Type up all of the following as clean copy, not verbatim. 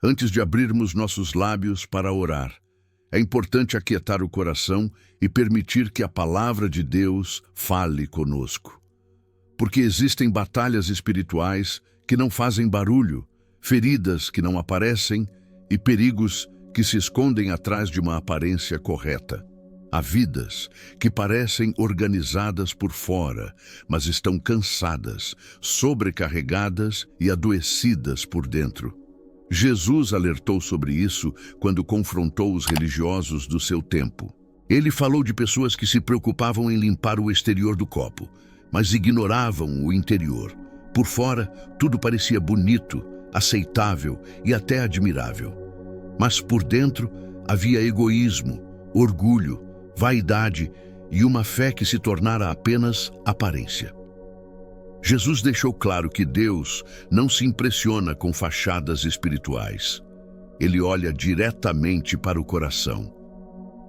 Antes de abrirmos nossos lábios para orar, é importante aquietar o coração e permitir que a palavra de Deus fale conosco. Porque existem batalhas espirituais que não fazem barulho, feridas que não aparecem e perigos que se escondem atrás de uma aparência correta. Há vidas que parecem organizadas por fora, mas estão cansadas, sobrecarregadas e adoecidas por dentro. Jesus alertou sobre isso quando confrontou os religiosos do seu tempo. Ele falou de pessoas que se preocupavam em limpar o exterior do copo, mas ignoravam o interior. Por fora, tudo parecia bonito, aceitável e até admirável. Mas por dentro havia egoísmo, orgulho, vaidade e uma fé que se tornara apenas aparência. Jesus deixou claro que Deus não se impressiona com fachadas espirituais. Ele olha diretamente para o coração.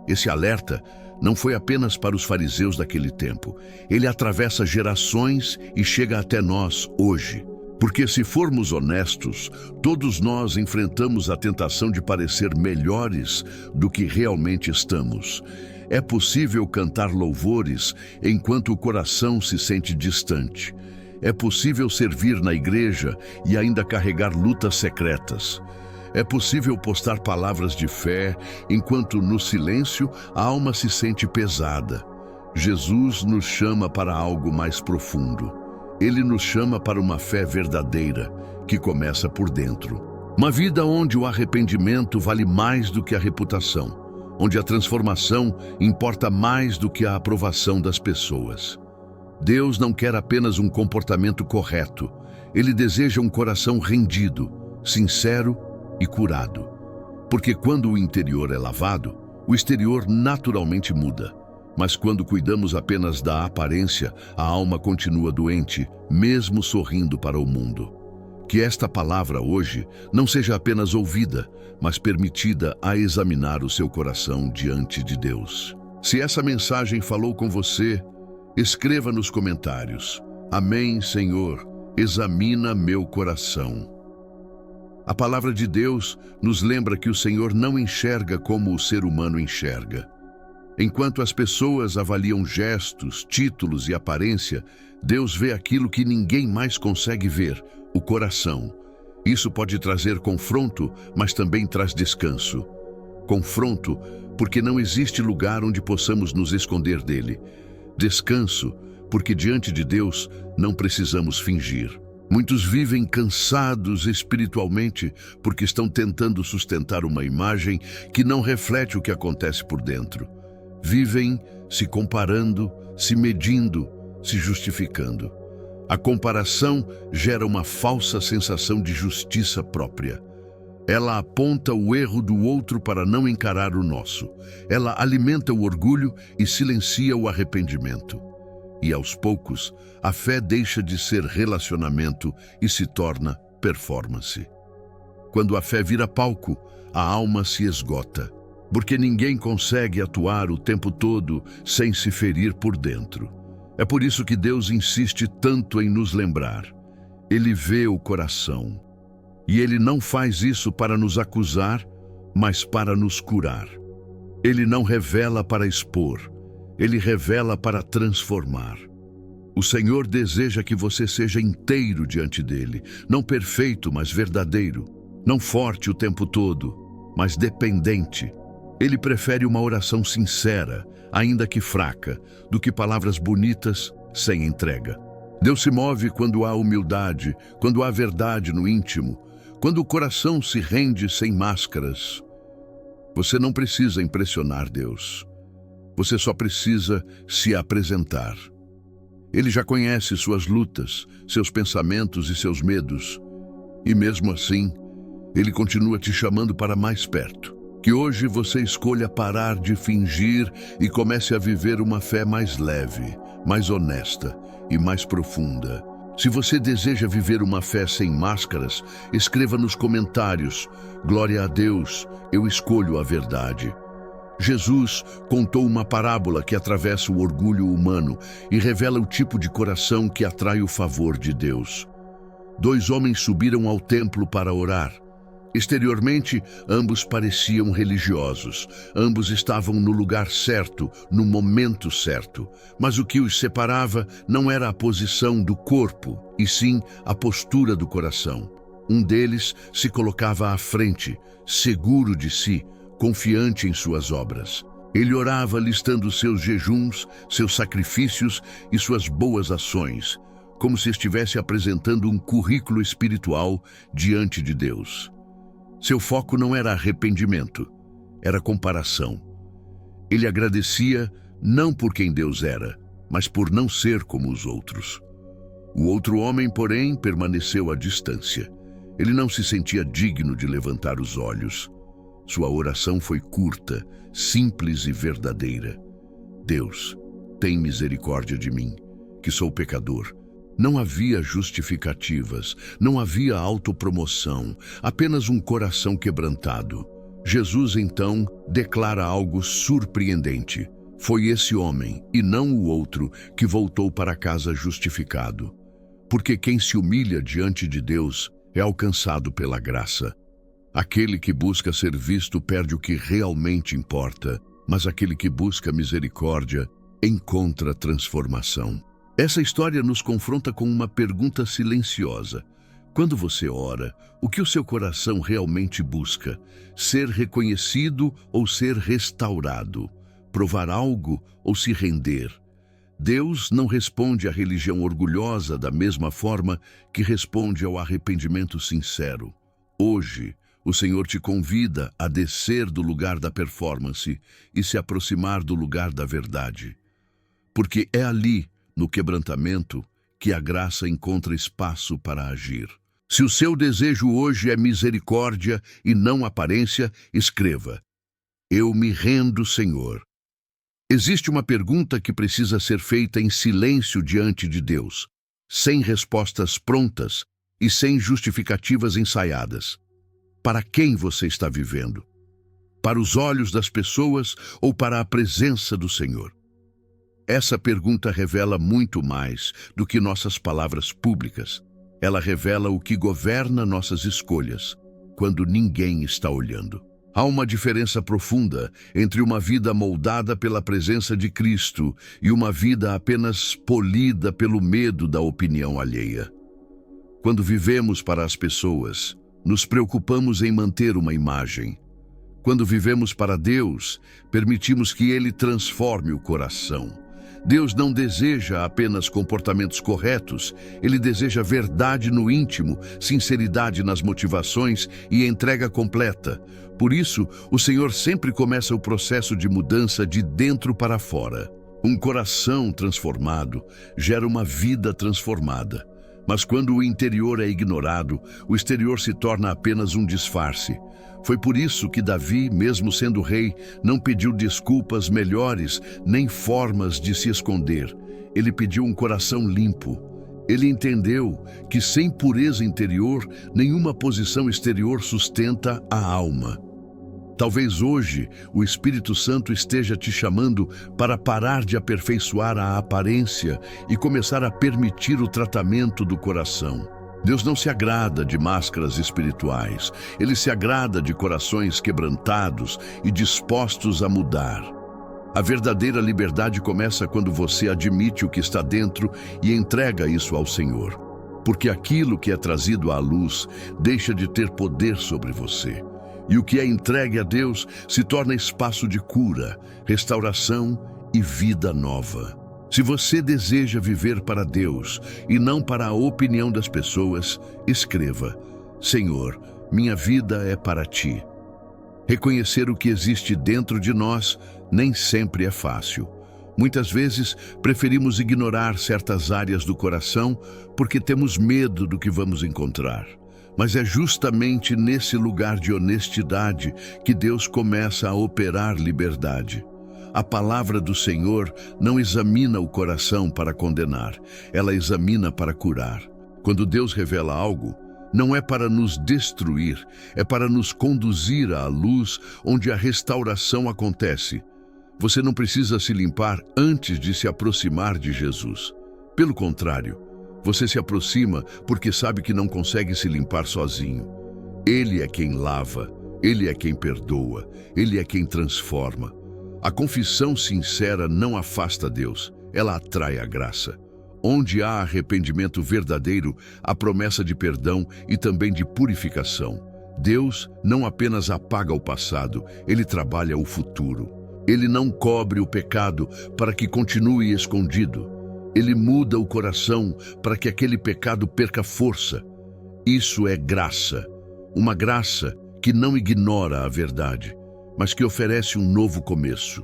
Esse alerta não foi apenas para os fariseus daquele tempo. Ele atravessa gerações e chega até nós hoje. Porque se formos honestos, todos nós enfrentamos a tentação de parecer melhores do que realmente estamos. É possível cantar louvores enquanto o coração se sente distante. É possível servir na igreja e ainda carregar lutas secretas. É possível postar palavras de fé enquanto no silêncio a alma se sente pesada. Jesus nos chama para algo mais profundo. Ele nos chama para uma fé verdadeira, que começa por dentro. Uma vida onde o arrependimento vale mais do que a reputação, onde a transformação importa mais do que a aprovação das pessoas. Deus não quer apenas um comportamento correto. Ele deseja um coração rendido, sincero e curado. Porque quando o interior é lavado, o exterior naturalmente muda. Mas quando cuidamos apenas da aparência, a alma continua doente, mesmo sorrindo para o mundo. Que esta palavra hoje não seja apenas ouvida, mas permitida a examinar o seu coração diante de Deus. Se essa mensagem falou com você, escreva nos comentários: Amém, Senhor, examina meu coração. A palavra de Deus nos lembra que o Senhor não enxerga como o ser humano enxerga. Enquanto as pessoas avaliam gestos, títulos e aparência, Deus vê aquilo que ninguém mais consegue ver, o coração. Isso pode trazer confronto, mas também traz descanso. Confronto, porque não existe lugar onde possamos nos esconder dele. Descanso, porque diante de Deus não precisamos fingir. Muitos vivem cansados espiritualmente porque estão tentando sustentar uma imagem que não reflete o que acontece por dentro. Vivem se comparando, se medindo, se justificando. A comparação gera uma falsa sensação de justiça própria. Ela aponta o erro do outro para não encarar o nosso. Ela alimenta o orgulho e silencia o arrependimento. E aos poucos, a fé deixa de ser relacionamento e se torna performance. Quando a fé vira palco, a alma se esgota, porque ninguém consegue atuar o tempo todo sem se ferir por dentro. É por isso que Deus insiste tanto em nos lembrar. Ele vê o coração. E Ele não faz isso para nos acusar, mas para nos curar. Ele não revela para expor, Ele revela para transformar. O Senhor deseja que você seja inteiro diante dEle, não perfeito, mas verdadeiro, não forte o tempo todo, mas dependente. Ele prefere uma oração sincera, ainda que fraca, do que palavras bonitas sem entrega. Deus se move quando há humildade, quando há verdade no íntimo, quando o coração se rende sem máscaras. Você não precisa impressionar Deus. Você só precisa se apresentar. Ele já conhece suas lutas, seus pensamentos e seus medos. E mesmo assim, Ele continua te chamando para mais perto. Que hoje você escolha parar de fingir e comece a viver uma fé mais leve, mais honesta e mais profunda. Se você deseja viver uma fé sem máscaras, escreva nos comentários: Glória a Deus, eu escolho a verdade. Jesus contou uma parábola que atravessa o orgulho humano e revela o tipo de coração que atrai o favor de Deus. 2 homens subiram ao templo para orar. Exteriormente, ambos pareciam religiosos. Ambos estavam no lugar certo, no momento certo. Mas o que os separava não era a posição do corpo, e sim a postura do coração. Um deles se colocava à frente, seguro de si, confiante em suas obras. Ele orava listando seus jejuns, seus sacrifícios e suas boas ações, como se estivesse apresentando um currículo espiritual diante de Deus. Seu foco não era arrependimento, era comparação. Ele agradecia não por quem Deus era, mas por não ser como os outros. O outro homem, porém, permaneceu à distância. Ele não se sentia digno de levantar os olhos. Sua oração foi curta, simples e verdadeira. Deus, tem misericórdia de mim, que sou pecador. Não havia justificativas, não havia autopromoção, apenas um coração quebrantado. Jesus, então, declara algo surpreendente. Foi esse homem, e não o outro, que voltou para casa justificado. Porque quem se humilha diante de Deus é alcançado pela graça. Aquele que busca ser visto perde o que realmente importa, mas aquele que busca misericórdia encontra transformação. Essa história nos confronta com uma pergunta silenciosa. Quando você ora, o que o seu coração realmente busca? Ser reconhecido ou ser restaurado? Provar algo ou se render? Deus não responde à religião orgulhosa da mesma forma que responde ao arrependimento sincero. Hoje, o Senhor te convida a descer do lugar da performance e se aproximar do lugar da verdade. Porque é ali, no quebrantamento, que a graça encontra espaço para agir. Se o seu desejo hoje é misericórdia e não aparência, escreva: Eu me rendo, Senhor. Existe uma pergunta que precisa ser feita em silêncio diante de Deus, sem respostas prontas e sem justificativas ensaiadas. Para quem você está vivendo? Para os olhos das pessoas ou para a presença do Senhor? Essa pergunta revela muito mais do que nossas palavras públicas. Ela revela o que governa nossas escolhas, quando ninguém está olhando. Há uma diferença profunda entre uma vida moldada pela presença de Cristo e uma vida apenas polida pelo medo da opinião alheia. Quando vivemos para as pessoas, nos preocupamos em manter uma imagem. Quando vivemos para Deus, permitimos que Ele transforme o coração. Deus não deseja apenas comportamentos corretos, Ele deseja verdade no íntimo, sinceridade nas motivações e entrega completa. Por isso, o Senhor sempre começa o processo de mudança de dentro para fora. Um coração transformado gera uma vida transformada. Mas quando o interior é ignorado, o exterior se torna apenas um disfarce. Foi por isso que Davi, mesmo sendo rei, não pediu desculpas melhores, nem formas de se esconder. Ele pediu um coração limpo. Ele entendeu que sem pureza interior, nenhuma posição exterior sustenta a alma. Talvez hoje o Espírito Santo esteja te chamando para parar de aperfeiçoar a aparência e começar a permitir o tratamento do coração. Deus não se agrada de máscaras espirituais. Ele se agrada de corações quebrantados e dispostos a mudar. A verdadeira liberdade começa quando você admite o que está dentro e entrega isso ao Senhor. Porque aquilo que é trazido à luz deixa de ter poder sobre você. E o que é entregue a Deus se torna espaço de cura, restauração e vida nova. Se você deseja viver para Deus e não para a opinião das pessoas, escreva: Senhor, minha vida é para Ti. Reconhecer o que existe dentro de nós nem sempre é fácil. Muitas vezes preferimos ignorar certas áreas do coração porque temos medo do que vamos encontrar. Mas é justamente nesse lugar de honestidade que Deus começa a operar liberdade. A palavra do Senhor não examina o coração para condenar, ela examina para curar. Quando Deus revela algo, não é para nos destruir, é para nos conduzir à luz onde a restauração acontece. Você não precisa se limpar antes de se aproximar de Jesus. Pelo contrário, você se aproxima porque sabe que não consegue se limpar sozinho. Ele é quem lava, Ele é quem perdoa, Ele é quem transforma. A confissão sincera não afasta Deus, ela atrai a graça. Onde há arrependimento verdadeiro, há promessa de perdão e também de purificação. Deus não apenas apaga o passado, Ele trabalha o futuro. Ele não cobre o pecado para que continue escondido. Ele muda o coração para que aquele pecado perca força. Isso é graça. Uma graça que não ignora a verdade, mas que oferece um novo começo.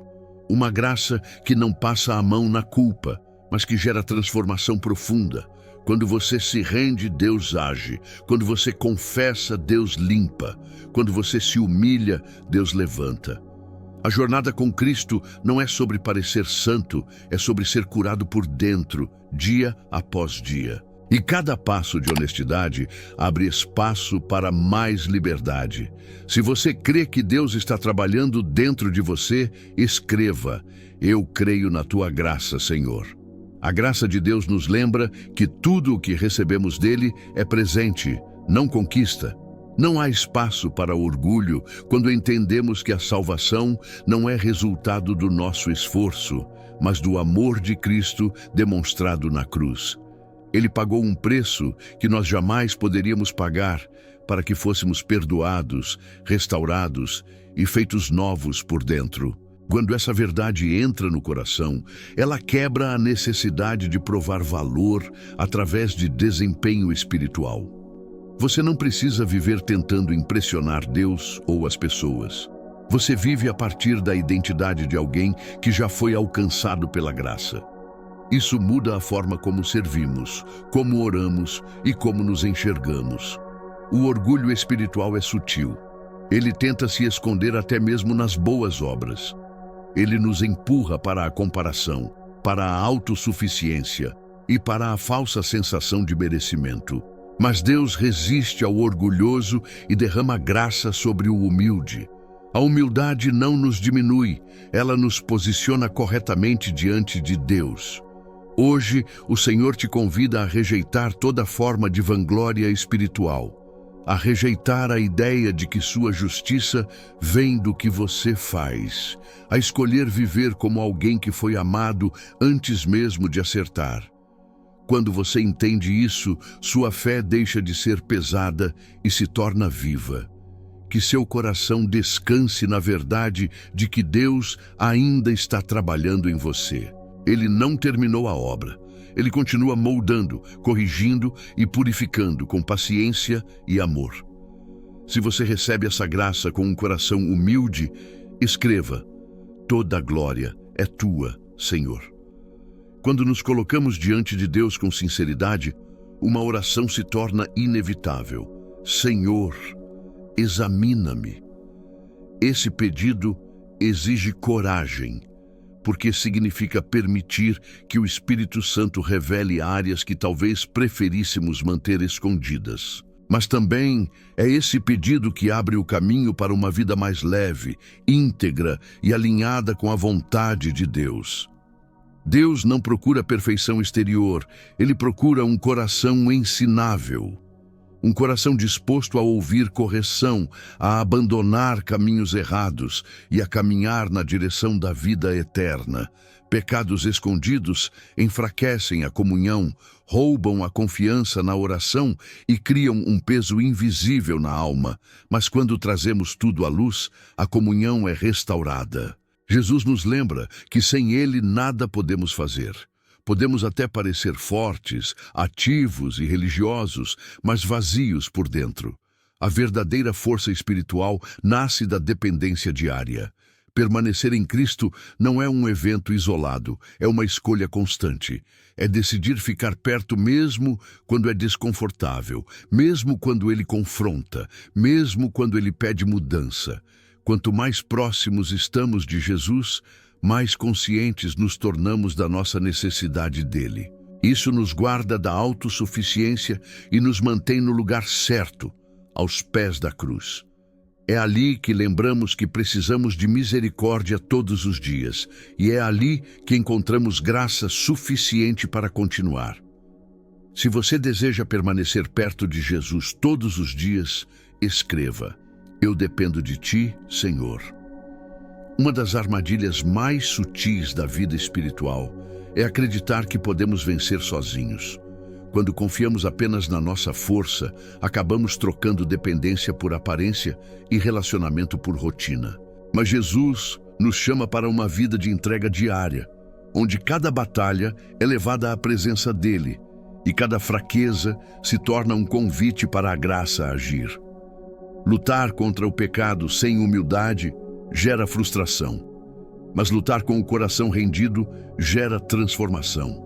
Uma graça que não passa a mão na culpa, mas que gera transformação profunda. Quando você se rende, Deus age. Quando você confessa, Deus limpa. Quando você se humilha, Deus levanta. A jornada com Cristo não é sobre parecer santo, é sobre ser curado por dentro, dia após dia. E cada passo de honestidade abre espaço para mais liberdade. Se você crê que Deus está trabalhando dentro de você, escreva: Eu creio na tua graça, Senhor. A graça de Deus nos lembra que tudo o que recebemos dele é presente, não conquista. Não há espaço para orgulho quando entendemos que a salvação não é resultado do nosso esforço, mas do amor de Cristo demonstrado na cruz. Ele pagou um preço que nós jamais poderíamos pagar para que fôssemos perdoados, restaurados e feitos novos por dentro. Quando essa verdade entra no coração, ela quebra a necessidade de provar valor através de desempenho espiritual. Você não precisa viver tentando impressionar Deus ou as pessoas. Você vive a partir da identidade de alguém que já foi alcançado pela graça. Isso muda a forma como servimos, como oramos e como nos enxergamos. O orgulho espiritual é sutil. Ele tenta se esconder até mesmo nas boas obras. Ele nos empurra para a comparação, para a autossuficiência e para a falsa sensação de merecimento. Mas Deus resiste ao orgulhoso e derrama graça sobre o humilde. A humildade não nos diminui, ela nos posiciona corretamente diante de Deus. Hoje, o Senhor te convida a rejeitar toda forma de vanglória espiritual, a rejeitar a ideia de que sua justiça vem do que você faz, a escolher viver como alguém que foi amado antes mesmo de acertar. Quando você entende isso, sua fé deixa de ser pesada e se torna viva. Que seu coração descanse na verdade de que Deus ainda está trabalhando em você. Ele não terminou a obra. Ele continua moldando, corrigindo e purificando com paciência e amor. Se você recebe essa graça com um coração humilde, escreva: Toda a glória é tua, Senhor. Quando nos colocamos diante de Deus com sinceridade, uma oração se torna inevitável. Senhor, examina-me. Esse pedido exige coragem, porque significa permitir que o Espírito Santo revele áreas que talvez preferíssemos manter escondidas. Mas também é esse pedido que abre o caminho para uma vida mais leve, íntegra e alinhada com a vontade de Deus. Deus não procura perfeição exterior, Ele procura um coração ensinável. Um coração disposto a ouvir correção, a abandonar caminhos errados e a caminhar na direção da vida eterna. Pecados escondidos enfraquecem a comunhão, roubam a confiança na oração e criam um peso invisível na alma. Mas quando trazemos tudo à luz, a comunhão é restaurada. Jesus nos lembra que sem Ele nada podemos fazer. Podemos até parecer fortes, ativos e religiosos, mas vazios por dentro. A verdadeira força espiritual nasce da dependência diária. Permanecer em Cristo não é um evento isolado, é uma escolha constante. É decidir ficar perto mesmo quando é desconfortável, mesmo quando Ele confronta, mesmo quando Ele pede mudança. Quanto mais próximos estamos de Jesus, mais conscientes nos tornamos da nossa necessidade dele. Isso nos guarda da autossuficiência e nos mantém no lugar certo, aos pés da cruz. É ali que lembramos que precisamos de misericórdia todos os dias, e é ali que encontramos graça suficiente para continuar. Se você deseja permanecer perto de Jesus todos os dias, escreva: eu dependo de ti, Senhor. Uma das armadilhas mais sutis da vida espiritual é acreditar que podemos vencer sozinhos. Quando confiamos apenas na nossa força, acabamos trocando dependência por aparência e relacionamento por rotina. Mas Jesus nos chama para uma vida de entrega diária, onde cada batalha é levada à presença dele e cada fraqueza se torna um convite para a graça agir. Lutar contra o pecado sem humildade gera frustração, mas lutar com o coração rendido gera transformação.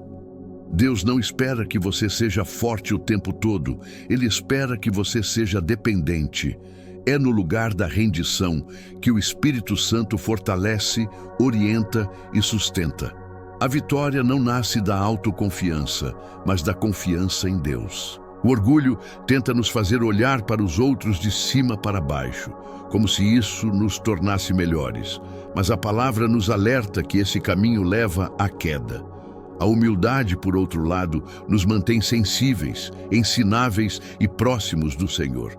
Deus não espera que você seja forte o tempo todo, Ele espera que você seja dependente. É no lugar da rendição que o Espírito Santo fortalece, orienta e sustenta. A vitória não nasce da autoconfiança, mas da confiança em Deus. O orgulho tenta nos fazer olhar para os outros de cima para baixo, como se isso nos tornasse melhores. Mas a palavra nos alerta que esse caminho leva à queda. A humildade, por outro lado, nos mantém sensíveis, ensináveis e próximos do Senhor.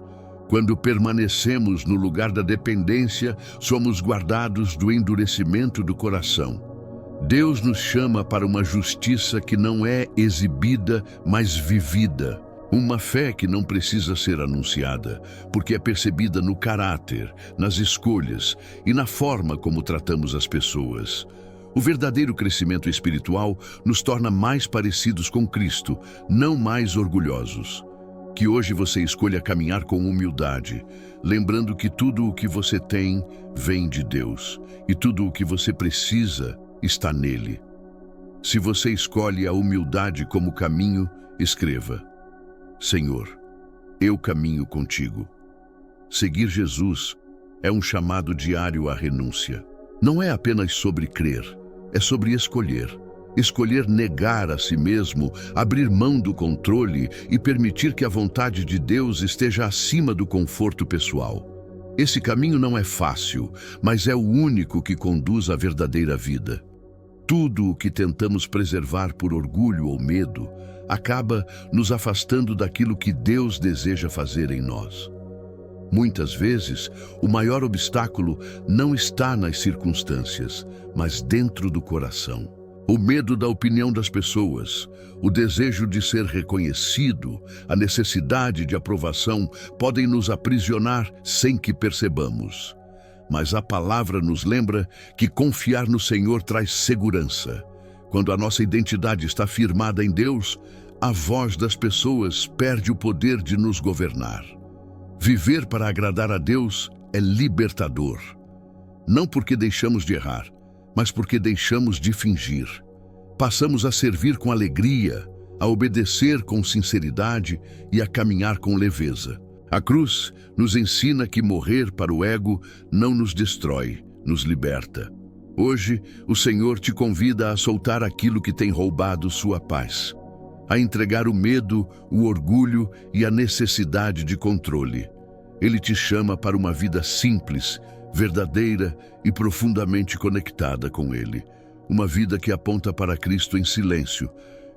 Quando permanecemos no lugar da dependência, somos guardados do endurecimento do coração. Deus nos chama para uma justiça que não é exibida, mas vivida. Uma fé que não precisa ser anunciada, porque é percebida no caráter, nas escolhas e na forma como tratamos as pessoas. O verdadeiro crescimento espiritual nos torna mais parecidos com Cristo, não mais orgulhosos. Que hoje você escolha caminhar com humildade, lembrando que tudo o que você tem vem de Deus e tudo o que você precisa está nele. Se você escolhe a humildade como caminho, escreva: Senhor, eu caminho contigo. Seguir Jesus é um chamado diário à renúncia. Não é apenas sobre crer, é sobre escolher. Escolher negar a si mesmo, abrir mão do controle e permitir que a vontade de Deus esteja acima do conforto pessoal. Esse caminho não é fácil, mas é o único que conduz à verdadeira vida. Tudo o que tentamos preservar por orgulho ou medo acaba nos afastando daquilo que Deus deseja fazer em nós. Muitas vezes, o maior obstáculo não está nas circunstâncias, mas dentro do coração. O medo da opinião das pessoas, o desejo de ser reconhecido, a necessidade de aprovação podem nos aprisionar sem que percebamos. Mas a palavra nos lembra que confiar no Senhor traz segurança. Quando a nossa identidade está firmada em Deus, a voz das pessoas perde o poder de nos governar. Viver para agradar a Deus é libertador. Não porque deixamos de errar, mas porque deixamos de fingir. Passamos a servir com alegria, a obedecer com sinceridade e a caminhar com leveza. A cruz nos ensina que morrer para o ego não nos destrói, nos liberta. Hoje, o Senhor te convida a soltar aquilo que tem roubado sua paz, a entregar o medo, o orgulho e a necessidade de controle. Ele te chama para uma vida simples, verdadeira e profundamente conectada com Ele. Uma vida que aponta para Cristo em silêncio,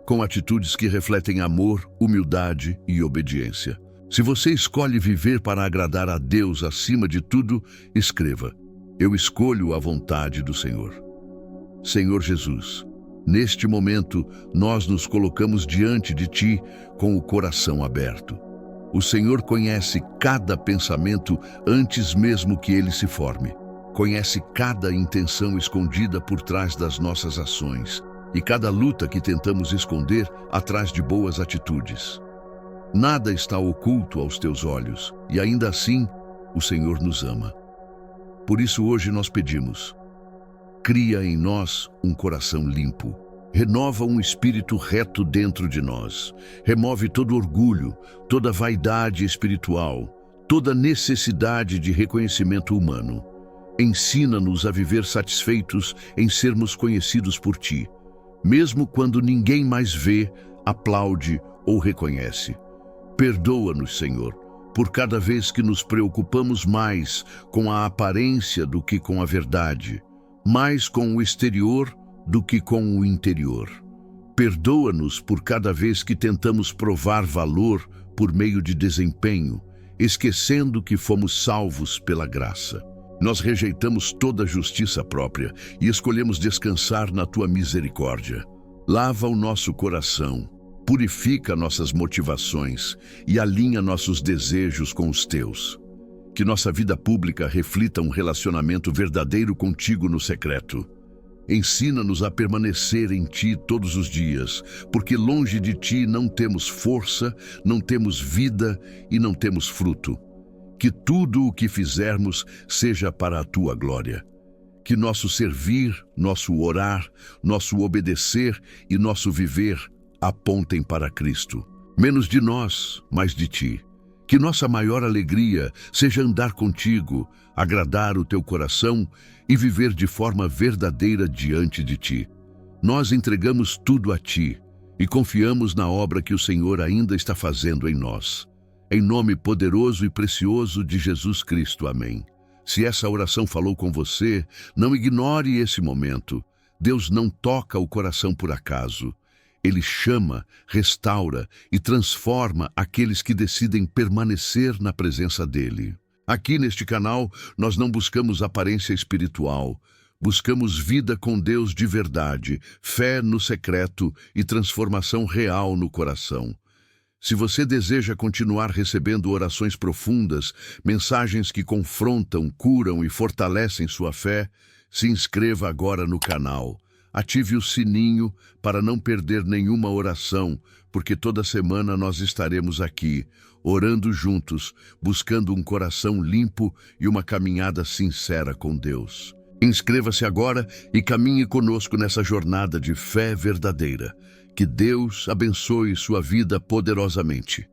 com atitudes que refletem amor, humildade e obediência. Se você escolhe viver para agradar a Deus acima de tudo, escreva: eu escolho a vontade do Senhor. Senhor Jesus, neste momento, nós nos colocamos diante de Ti com o coração aberto. O Senhor conhece cada pensamento antes mesmo que ele se forme. Conhece cada intenção escondida por trás das nossas ações e cada luta que tentamos esconder atrás de boas atitudes. Nada está oculto aos teus olhos e ainda assim o Senhor nos ama. Por isso hoje nós pedimos: cria em nós um coração limpo. Renova um espírito reto dentro de nós. Remove todo orgulho, toda vaidade espiritual, toda necessidade de reconhecimento humano. Ensina-nos a viver satisfeitos em sermos conhecidos por Ti, mesmo quando ninguém mais vê, aplaude ou reconhece. Perdoa-nos, Senhor, por cada vez que nos preocupamos mais com a aparência do que com a verdade, mais com o exterior do que com o interior. Perdoa-nos por cada vez que tentamos provar valor por meio de desempenho, esquecendo que fomos salvos pela graça. Nós rejeitamos toda justiça própria e escolhemos descansar na tua misericórdia. Lava o nosso coração, purifica nossas motivações e alinha nossos desejos com os teus. Que nossa vida pública reflita um relacionamento verdadeiro contigo no secreto. Ensina-nos a permanecer em ti todos os dias, porque longe de ti não temos força, não temos vida e não temos fruto. Que tudo o que fizermos seja para a tua glória. Que nosso servir, nosso orar, nosso obedecer e nosso viver apontem para Cristo. Menos de nós, mais de ti. Que nossa maior alegria seja andar contigo, agradar o teu coração e viver de forma verdadeira diante de ti. Nós entregamos tudo a ti e confiamos na obra que o Senhor ainda está fazendo em nós. Em nome poderoso e precioso de Jesus Cristo, amém. Se essa oração falou com você, não ignore esse momento. Deus não toca o coração por acaso. Ele chama, restaura e transforma aqueles que decidem permanecer na presença dele. Aqui neste canal, nós não buscamos aparência espiritual. Buscamos vida com Deus de verdade, fé no secreto e transformação real no coração. Se você deseja continuar recebendo orações profundas, mensagens que confrontam, curam e fortalecem sua fé, se inscreva agora no canal. Ative o sininho para não perder nenhuma oração, porque toda semana nós estaremos aqui, orando juntos, buscando um coração limpo e uma caminhada sincera com Deus. Inscreva-se agora e caminhe conosco nessa jornada de fé verdadeira. Que Deus abençoe sua vida poderosamente.